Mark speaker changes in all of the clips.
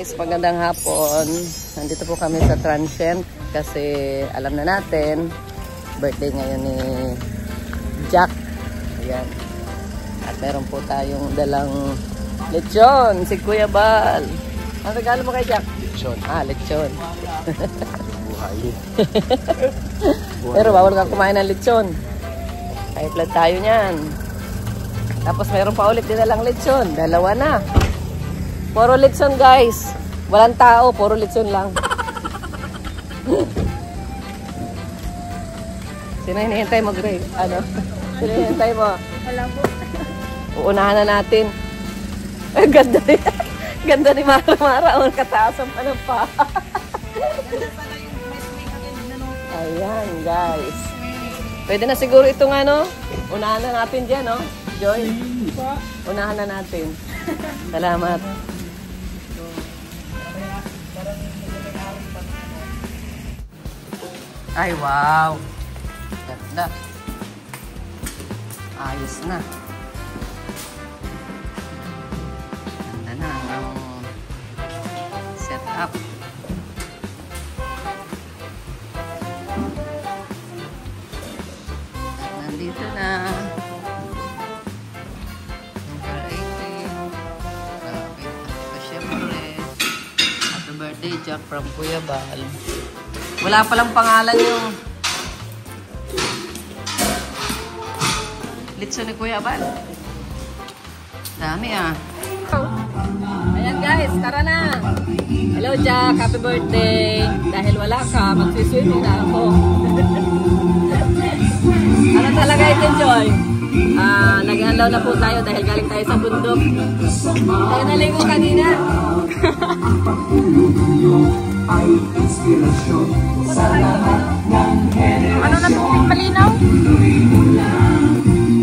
Speaker 1: guys, magandang hapon. Nandito po kami sa Transient kasi alam na natin, birthday ngayon ni Jack. Ayan. At meron po tayong dalang lechon, si Kuya Bal. Ang regalo mo kay Jack?
Speaker 2: Lechon.
Speaker 1: Lechon.
Speaker 2: Buhay.
Speaker 1: Pero bawal ka kumain ng lechon. Kahit lang tayo niyan. Tapos meron pa ulit din dalang lechon. Dalawa na. Puro lechon guys. Walang tao, puro lechon lang. Sino hinihintay mo, Gray? Ano? Sino hinihintay mo?
Speaker 3: Wala po.
Speaker 1: Uunahan na natin. Ay, ganda ni, ganda ni Mara Mara. Ang kataasan pa ng pa. Ayan, guys. Pwede na siguro itong ano. Unahan na natin dyan, no? Joy. Unahan na natin. Salamat. Ay, wow. Ganda. Ayos na. Ganda na ang setup. Nandito na. Number 18. Grabe. Ito syempre. Happy birthday, Jack from Kuya Bal. Wala palang pangalan yung litso ni Kuya Bal. Dami ah. Ayan guys, tara na. Hello Jack, happy birthday. Dahil wala ka, magsiswimming na ako. Ano talaga ito, Joy? Nag-alaw na po tayo dahil galing tayo sa bundok. Tayo naligo kanina. Ay inspirasyon sa lahat ng generasyon. Ano na tubig malinaw?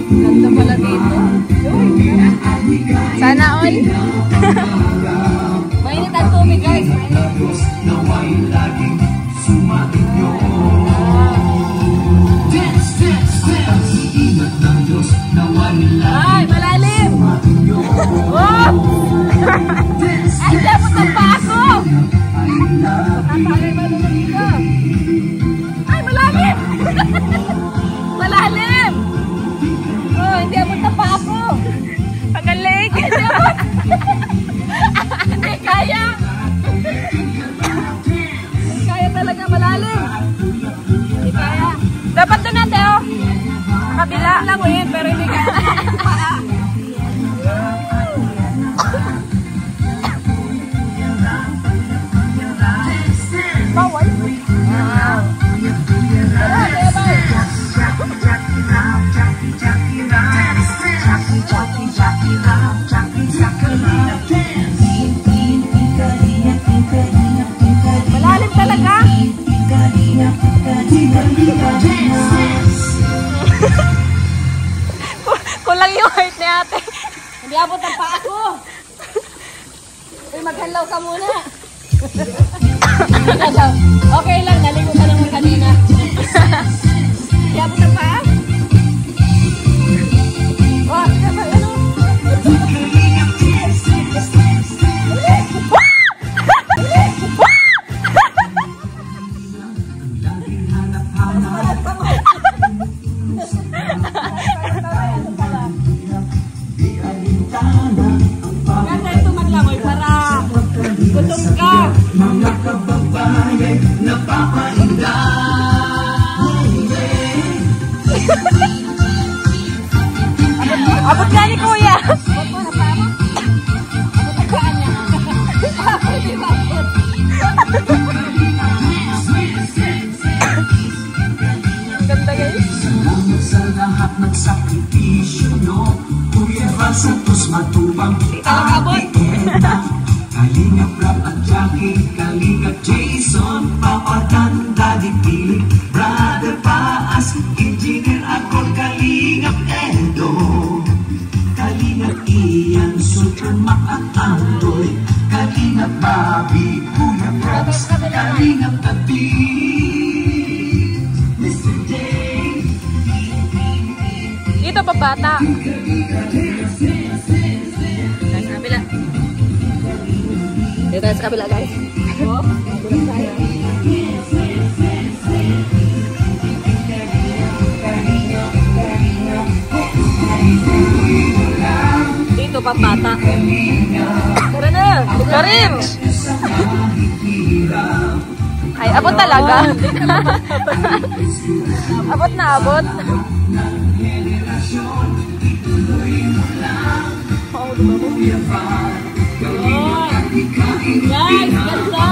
Speaker 1: Ganda pala dito. Sana all. Mainit ang tubig guys. Naway laging sumatin nyo. Dance, dance, dance. Ingat ng Diyos. Naway laging ay, malalim. Oh! Ay, dapat ang pa ako. Tatagay ba naman dito? Ay, malalim! Malalim! Oh, hindi abot na pa ako. Pagalig! Hindi abot! Hindi kaya! Hindi kaya talaga, malalim! Hindi kaya. Dapat doon natin, oh! Kabila lang, win, pero hindi kaya. Bawal. Malalim talaga. Kulang yung height ni ate. Hindi abot ang paa ko. Uy, maghanlaw ka muna. Okay lang, naligo ka naman kanina. Yabot ang paa? Oh, ano? Ganda ito maglangoy para gutom ka. Mga kababayan napapahinda. Abot nga ni Kuya. Abot mo na pa mo? Abot ang kaan niya. Hindi ba abot? Ganda guys. Salamat sa lahat ng sakripisyo nyo. Kuya Bal Santos matubang abot. Kalingap Rap at Jackie, Kalingap Jason, Papa Dan, Daddy Philip, Brother Paas, Engineer Akol, Kalingap Edo, Kalingap Ian, Super Mac at Andoy, Kalingap Bobby, Kuya Props, Kalingap Tabi, Mr. Day. Ito pa bata. Nasa kabila. Dito tayo sa kabila, guys. Dito pang bata. Tara na! Karim! Ay, abot talaga. Abot na abot. Guys, ganda!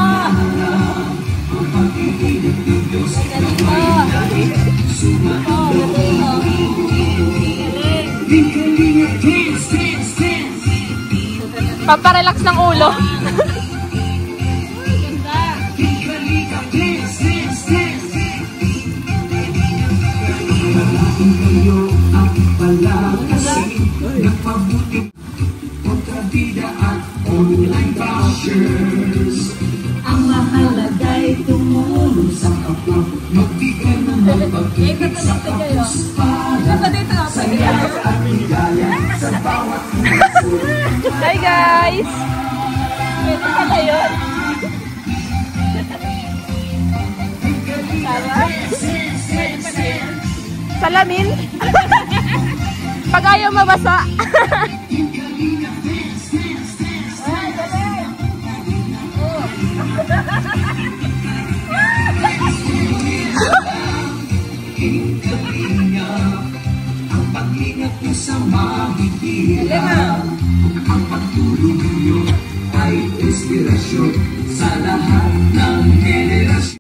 Speaker 1: Pamparelax ng ulo.
Speaker 3: Ang mahalagay tumulong sa kapwa. Magbigay ng pag-ibig sa kapuspada. Sa aming gaya sa bawat puso.
Speaker 1: Hi guys! Pwede pala yun. Salamin? Pag ayaw mabasa.
Speaker 3: Ang pag-ingat niyo sa mahihirap, ang pagtulong niyo ay inspirasyon sa lahat ng henerasyon.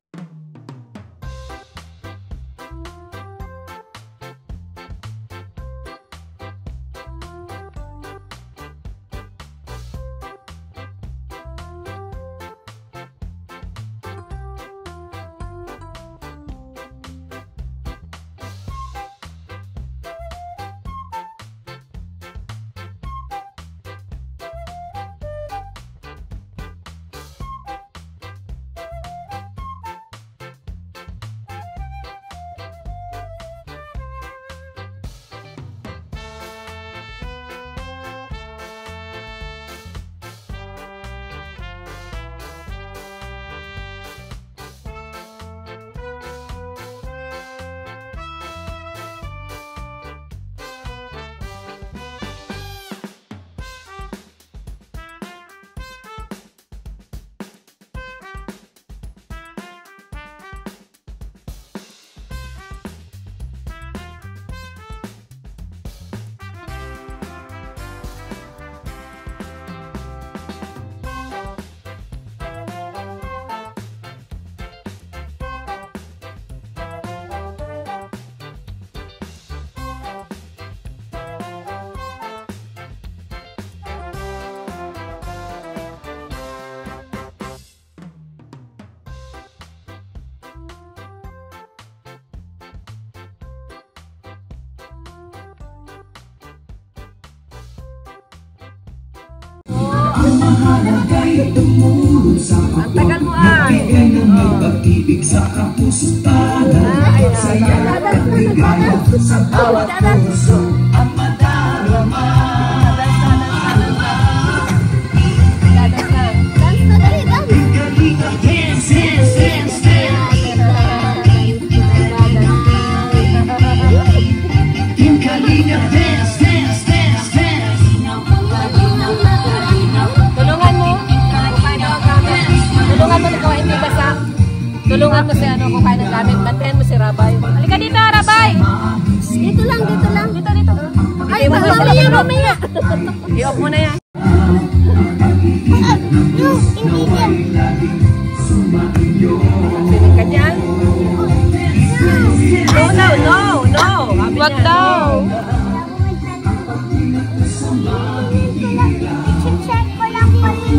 Speaker 1: Ang tagal mo ay.
Speaker 3: Pag-ibig sa kapuspada, saya at ligaya sa bawat puso ang madarama. Dance, dance, dance, Team Kalinga, dance, dance, dance, dance.
Speaker 1: Tulungan mo. Tulungan mo na gawain mo basa. Tulungan mo si ano kung kaya ng gamit. Bantayan mo si Rabay. Halika dito, Rabay!
Speaker 4: Dito lang, dito lang.
Speaker 1: Dito.
Speaker 4: Ay, mamaya.
Speaker 1: I-off mo na yan.
Speaker 4: No, hindi yan.
Speaker 1: Sinig ka dyan? No. Wag daw.
Speaker 4: I-check ko lang pati.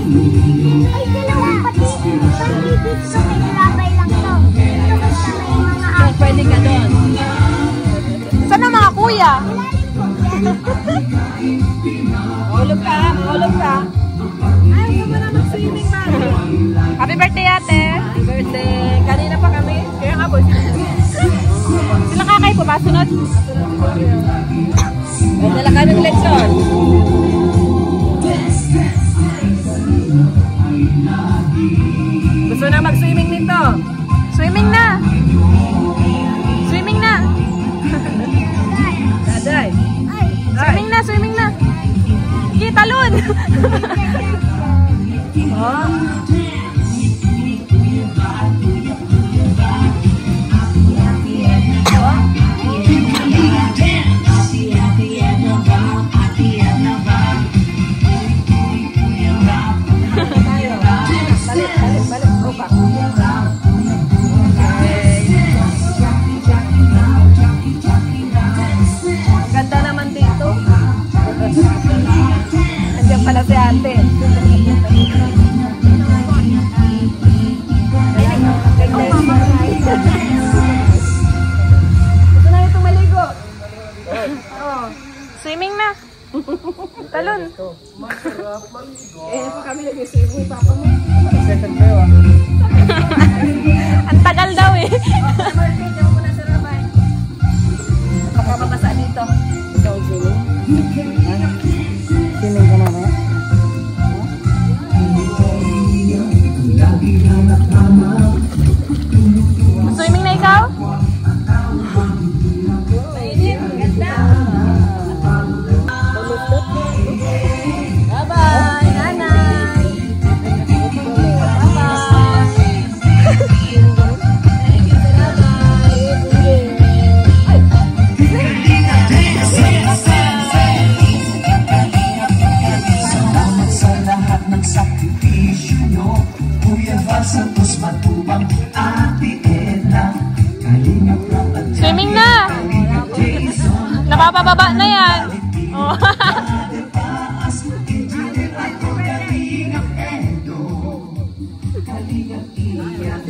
Speaker 4: Ay, dalawa pati. Pati dito may nilabay lang to. Dito basta may mga
Speaker 1: So, pwede ka doon. Saan ang mga kuya? Ulog ka. Ay, huwag mo na mag-swimming, man. Happy birthday, ate. Happy birthday. Kanina pa kami. Kaya nga po, sila kakay po ba? Sunod? Dala ka ng leksyon. Ganda naman dito. Andiyan pala si ate. Gusto na itong maligo. Oh. Swimming na. Talon. Pa kami nag-swimming, papa mo.
Speaker 2: Second kayo ah.
Speaker 1: Ang tagal daw eh. Baka mabasa dito.
Speaker 2: Ikaw swimming? Swimming ka na ba?
Speaker 1: Swimming na ikaw? Mainit, ganda. Bye-bye, nanay.
Speaker 3: Salamat sa lahat ng sakripisyo nyo. Kuya Val Santos Matubang, Ate Edna, Kalinga Prab at
Speaker 1: Swimming na!
Speaker 3: Jason,
Speaker 1: Napapababa na yan. Oh.
Speaker 3: Paas, Engineer Ato, Kalinga Edo, Kalinga Iyan,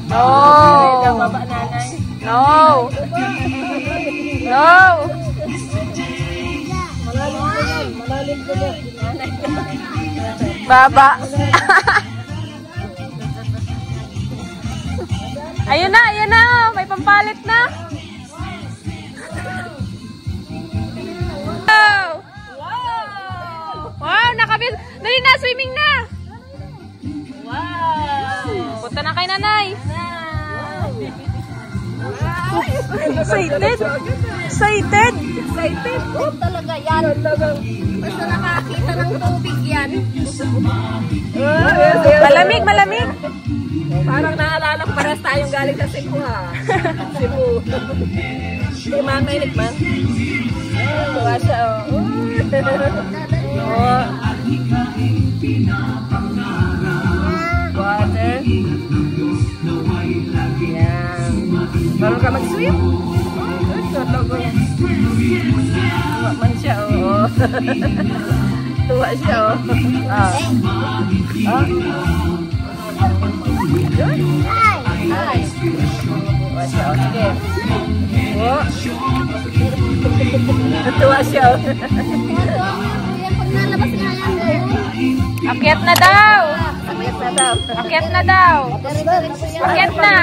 Speaker 1: No! No! No! Baba. Ayun na, ayun na. May pampalit na. Wow! Wow, nakabit. Dali na, swimming na. Wow! Punta na kay nanay. Excited? Excited? Excited?
Speaker 4: Oh, talaga yan. Basta nakakita ng tubig yan.
Speaker 1: Malamig, malamig.
Speaker 5: Parang naalala ko parehas tayong galing sa Cebu ha. Cebu. Di man, mainit man. Tuwa siya oh. Water. Yan. Marunong ka mag-swim? Tuwa man siya oh. Tuwa siya oh. Ah. Ah.
Speaker 4: Ay!
Speaker 5: Tuwa siya oh. Sige. Oh. Tuwa siya oh.
Speaker 4: Pag nalabas nga yan,
Speaker 1: Akyat na daw.
Speaker 5: Akyat na daw.
Speaker 1: Akyat na daw.
Speaker 4: diretso yan.
Speaker 1: Akyat na.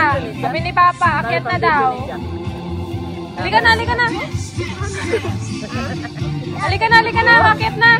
Speaker 1: Sabi ni Papa, akyat na daw. Halika na, halika na. Halika na, halika na. Akyat na.